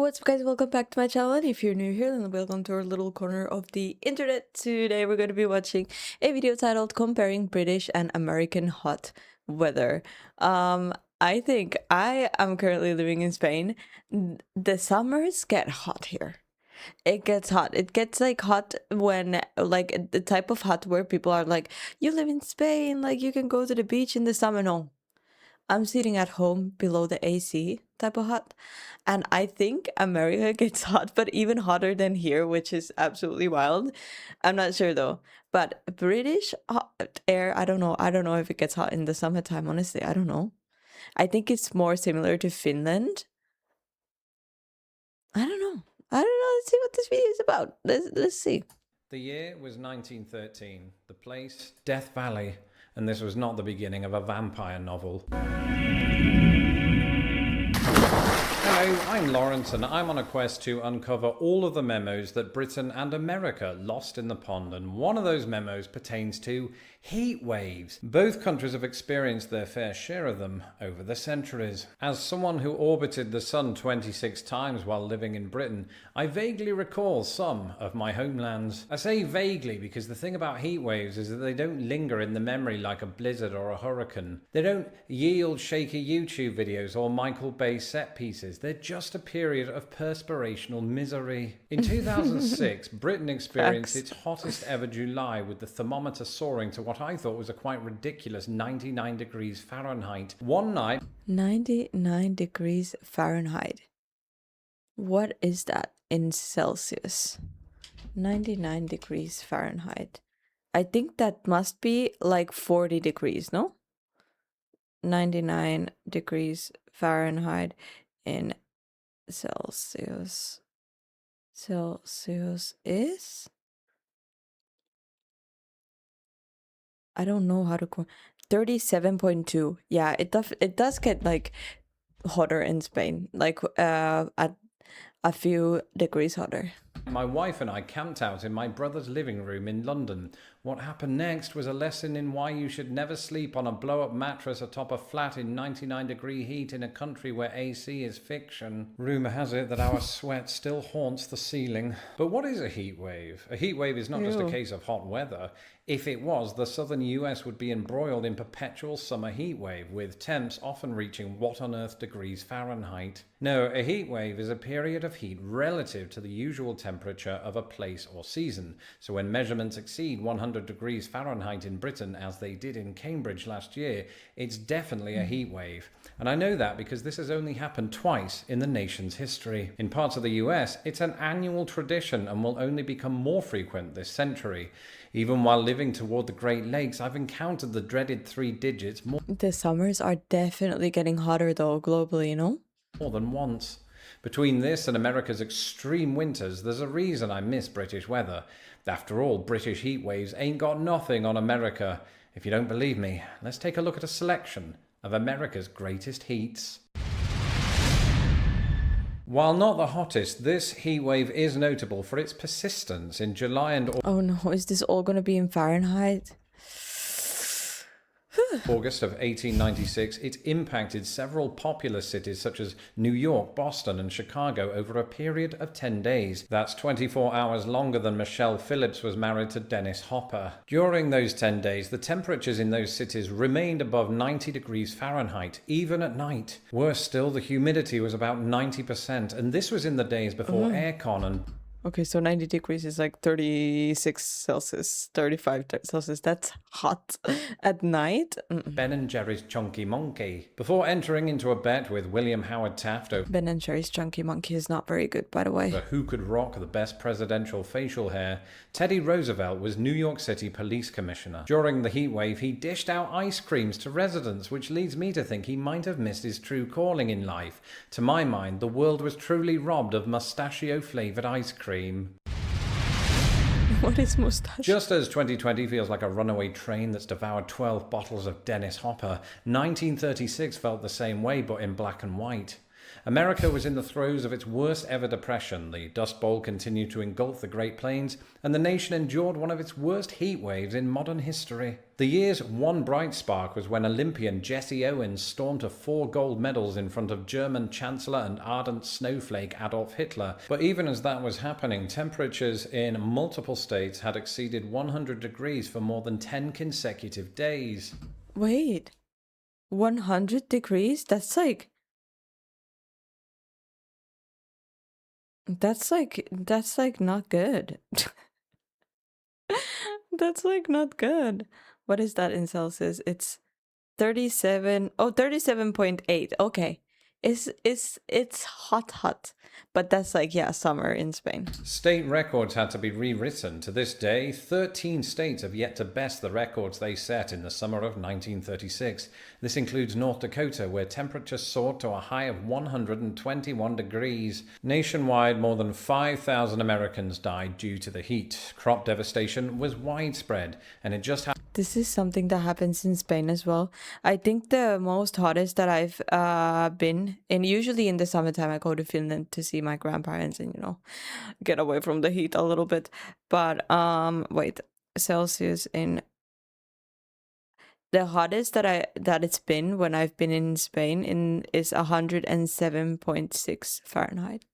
what's up guys, welcome back to my channel, and if you're new here then welcome to our little corner of the internet. Today we're going to be watching a video titled Comparing British and American Hot Weather. I think I am currently living in Spain. The summers get hot here. It gets hot. It gets like hot when like the type of hot where people are like, you live in Spain, like you can go to the beach in the summer. No, I'm sitting at home below the AC type of hot. And I think America gets hot, but even hotter than here, which is absolutely wild. I'm not sure though. But British hot air, I don't know. I don't know if it gets hot in the summertime, honestly. I don't know. I think it's more similar to Finland. I don't know. I don't know. Let's see what this video is about. Let's see. The year was 1913. The place, Death Valley. And this was not the beginning of a vampire novel. Hello, I'm Lawrence, and I'm on a quest to uncover all of the memos that Britain and America lost in the pond, and one of those memos pertains to heat waves. Both countries have experienced their fair share of them over the centuries. As someone who orbited the sun 26 times while living in Britain, I vaguely recall some of my homelands. I say vaguely because the thing about heat waves is that they don't linger in the memory like a blizzard or a hurricane. They don't yield shaky YouTube videos or Michael Bay set pieces. They're just a period of perspirational misery. In 2006, Britain experienced its hottest ever July, with the thermometer soaring to what I thought was a quite ridiculous 99 degrees Fahrenheit. One night... 99 degrees Fahrenheit. What is that in Celsius? 99 degrees Fahrenheit. I think that must be like 40 degrees, no? 99 degrees Fahrenheit in Celsius. Celsius is... I don't know how to... 37.2. Yeah, it does get like hotter in Spain. Like at a few degrees hotter. My wife and I camped out in my brother's living room in London. What happened next was a lesson in why you should never sleep on a blow-up mattress atop a flat in 99-degree heat in a country where AC is fiction. Rumour has it that our sweat still haunts the ceiling. But what is a heat wave? A heat wave is not just a case of hot weather. If it was, the southern US would be embroiled in perpetual summer heat wave, with temps often reaching what on earth degrees Fahrenheit. No, a heat wave is a period of heat relative to the usual temperature of a place or season. So when measurements exceed 100 degrees Fahrenheit in Britain, as they did in Cambridge last year, it's definitely a heat wave. And I know that because this has only happened twice in the nation's history. In parts of the US, it's an annual tradition and will only become more frequent this century. Even while living toward the Great Lakes, I've encountered the dreaded three digits more. The summers are definitely getting hotter though, globally, you know? More than once. Between this and America's extreme winters, there's a reason I miss British weather. After all, British heat waves ain't got nothing on America. If you don't believe me, let's take a look at a selection of America's greatest heats. While not the hottest, this heat wave is notable for its persistence in July and August. Oh no, is this all gonna be in Fahrenheit? August of 1896, it impacted several popular cities such as New York, Boston, and Chicago over a period of 10 days. That's 24 hours longer than Michelle Phillips was married to Dennis Hopper. During those 10 days, the temperatures in those cities remained above 90 degrees Fahrenheit, even at night. Worse still, the humidity was about 90%, and this was in the days before aircon and... Okay, so 90 degrees is like 36 Celsius, 35 Celsius. That's hot at night. Ben and Jerry's Chunky Monkey. Before entering into a bet with William Howard Taft over Ben and Jerry's Chunky Monkey is not very good, by the way. who could rock the best presidential facial hair, Teddy Roosevelt was New York City Police Commissioner. During the heat wave, he dished out ice creams to residents, which leads me to think he might have missed his true calling in life. To my mind, the world was truly robbed of mustachio-flavored ice cream. What is mustache? Just as 2020 feels like a runaway train that's devoured 12 bottles of Dennis Hopper, 1936 felt the same way, but in black and white. America was in the throes of its worst ever depression. The Dust Bowl continued to engulf the Great Plains, and the nation endured one of its worst heat waves in modern history. The year's one bright spark was when Olympian Jesse Owens stormed to 4 gold medals in front of German Chancellor and ardent snowflake Adolf Hitler. But even as that was happening, temperatures in multiple states had exceeded 100 degrees for more than 10 consecutive days. Wait, 100 degrees? That's like not good. That's like not good. What is that in Celsius? It's 37. Oh, 37.8. Okay. It's hot, but that's like, yeah, summer in Spain. State records had to be rewritten. To this day, 13 states have yet to best the records they set in the summer of 1936. This includes North Dakota, where temperatures soared to a high of 121 degrees. Nationwide, more than 5,000 Americans died due to the heat. Crop devastation was widespread, and it just happened. This is something that happens in Spain as well. I think the most hottest that I've been in, usually in the summertime, I go to Finland to see my grandparents and, get away from the heat a little bit. But wait, Celsius in the hottest that it's been when I've been in Spain is 107.6 Fahrenheit.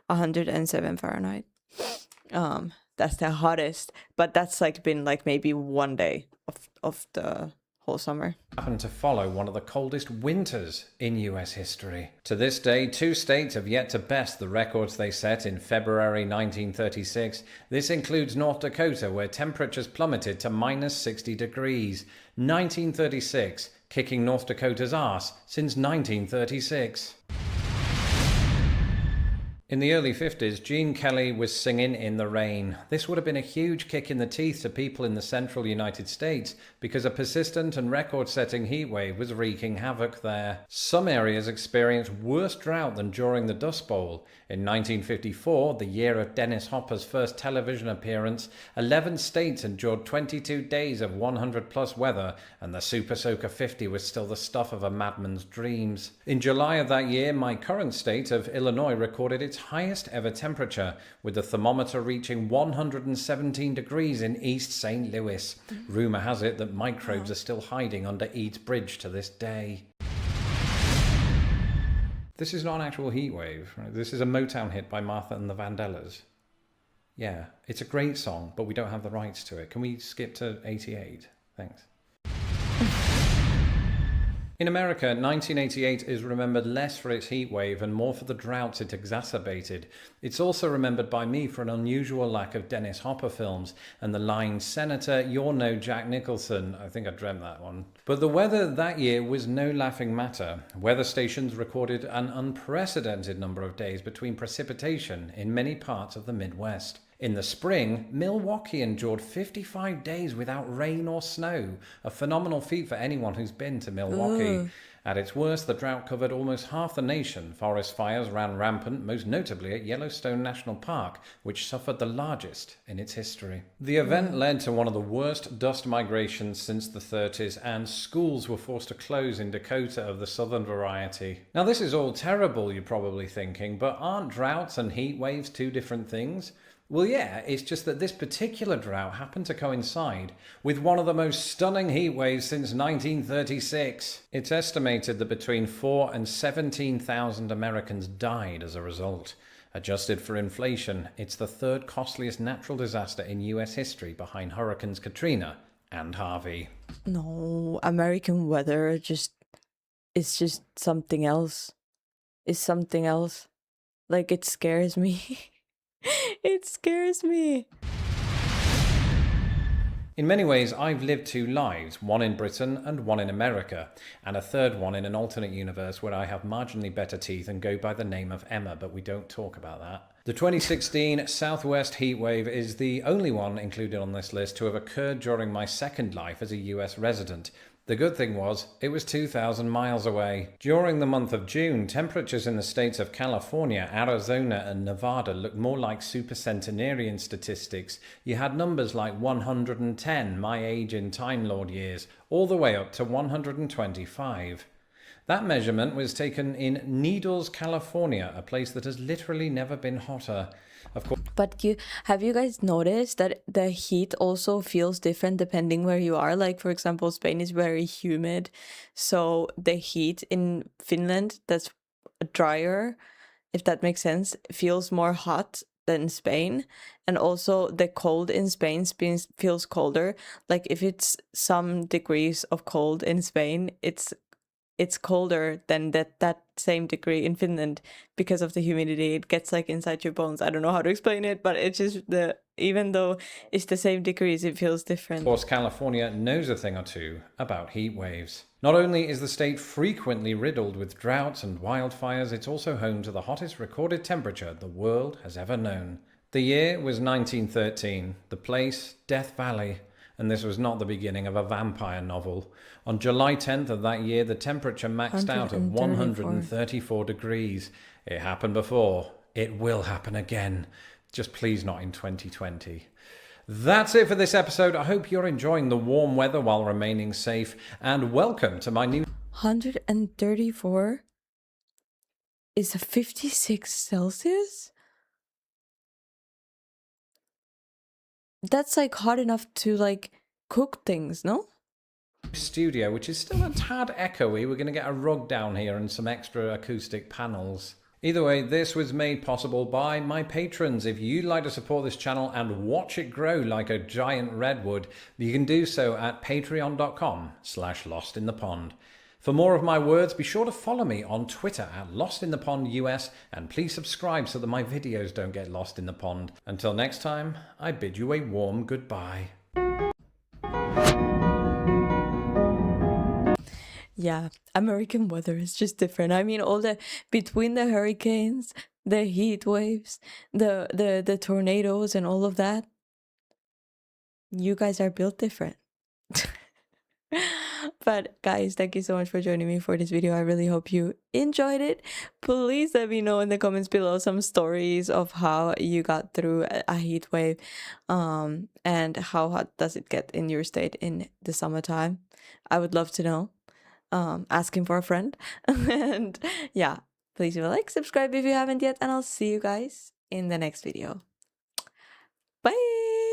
107 Fahrenheit. That's the hottest, but that's like been like maybe one day of the whole summer. Happened to follow one of the coldest winters in US history. To this day, 2 states have yet to best the records they set in February 1936. This includes North Dakota, where temperatures plummeted to minus 60 degrees. 1936, kicking North Dakota's ass since 1936. In the early 50s, Gene Kelly was singing In the Rain. This would have been a huge kick in the teeth to people in the central United States because a persistent and record-setting heatwave was wreaking havoc there. Some areas experienced worse drought than during the Dust Bowl. In 1954, the year of Dennis Hopper's first television appearance, 11 states endured 22 days of 100-plus weather, and the Super Soaker 50 was still the stuff of a madman's dreams. In July of that year, my current state of Illinois recorded its highest ever temperature, with the thermometer reaching 117 degrees in East St. Louis. Rumour has it that microbes are still hiding under Eads Bridge to this day. This is not an actual heat wave. Right? This is a Motown hit by Martha and the Vandellas. Yeah, it's a great song, but we don't have the rights to it. Can we skip to 88? Thanks. In America, 1988 is remembered less for its heat wave and more for the droughts it exacerbated. It's also remembered by me for an unusual lack of Dennis Hopper films and the line, "Senator, you're no Jack Nicholson." I think I dreamt that one. But the weather that year was no laughing matter. Weather stations recorded an unprecedented number of days between precipitation in many parts of the Midwest. In the spring, Milwaukee endured 55 days without rain or snow, a phenomenal feat for anyone who's been to Milwaukee. Ooh. At its worst, the drought covered almost half the nation. Forest fires ran rampant, most notably at Yellowstone National Park, which suffered the largest in its history. The event led to one of the worst dust migrations since the 30s, and schools were forced to close in Dakota of the southern variety. Now, this is all terrible, you're probably thinking, but aren't droughts and heat waves two different things? Well, yeah, it's just that this particular drought happened to coincide with one of the most stunning heat waves since 1936. It's estimated that between 4,000 and 17,000 Americans died as a result. Adjusted for inflation, it's the third costliest natural disaster in US history behind Hurricanes Katrina and Harvey. No, American weather it's just something else. It's something else. Like, it scares me. It scares me. In many ways, I've lived 2 lives, one in Britain and one in America, and a third one in an alternate universe where I have marginally better teeth and go by the name of Emma, but we don't talk about that. The 2016 Southwest heatwave is the only one included on this list to have occurred during my second life as a US resident. The good thing was, it was 2,000 miles away. During the month of June, temperatures in the states of California, Arizona, and Nevada looked more like supercentenarian statistics. You had numbers like 110, my age in Time Lord years, all the way up to 125. That measurement was taken in Needles, California, a place that has literally never been hotter. Of course, But have you guys noticed that the heat also feels different depending where you are? Like, for example, Spain is very humid, so the heat in Finland that's drier, if that makes sense, feels more hot than Spain. And also the cold in Spain feels colder. Like if it's some degrees of cold in Spain, it's colder than that same degree in Finland because of the humidity. It gets like inside your bones. I don't know how to explain it, but it's just even though it's the same degrees, it feels different. Of course, California knows a thing or two about heat waves. Not only is the state frequently riddled with droughts and wildfires, it's also home to the hottest recorded temperature the world has ever known. The year was 1913, the place Death Valley, and this was not the beginning of a vampire novel. On July 10th of that year, the temperature maxed out at 134 degrees. It happened before. It will happen again. Just please not in 2020. That's it for this episode. I hope you're enjoying the warm weather while remaining safe, and welcome to my new 134 is a 56 Celsius? That's like hot enough to like cook things, no? studio, which is still a tad echoey. We're going to get a rug down here and some extra acoustic panels. Either way, this was made possible by my patrons. If you'd like to support this channel and watch it grow like a giant redwood, you can do so at patreon.com/lostinthepond. For more of my words, be sure to follow me on Twitter at LostInThePondUS, and please subscribe so that my videos don't get lost in the pond. Until next time, I bid you a warm goodbye. Yeah, American weather is just different. I mean, between the hurricanes, the heat waves, the tornadoes and all of that, you guys are built different. But guys, thank you so much for joining me for this video. I really hope you enjoyed it. Please let me know in the comments below some stories of how you got through a heat wave, and how hot does it get in your state in the summertime. I would love to know. Asking for a friend. And yeah, please leave a like, subscribe if you haven't yet, and I'll see you guys in the next video. Bye.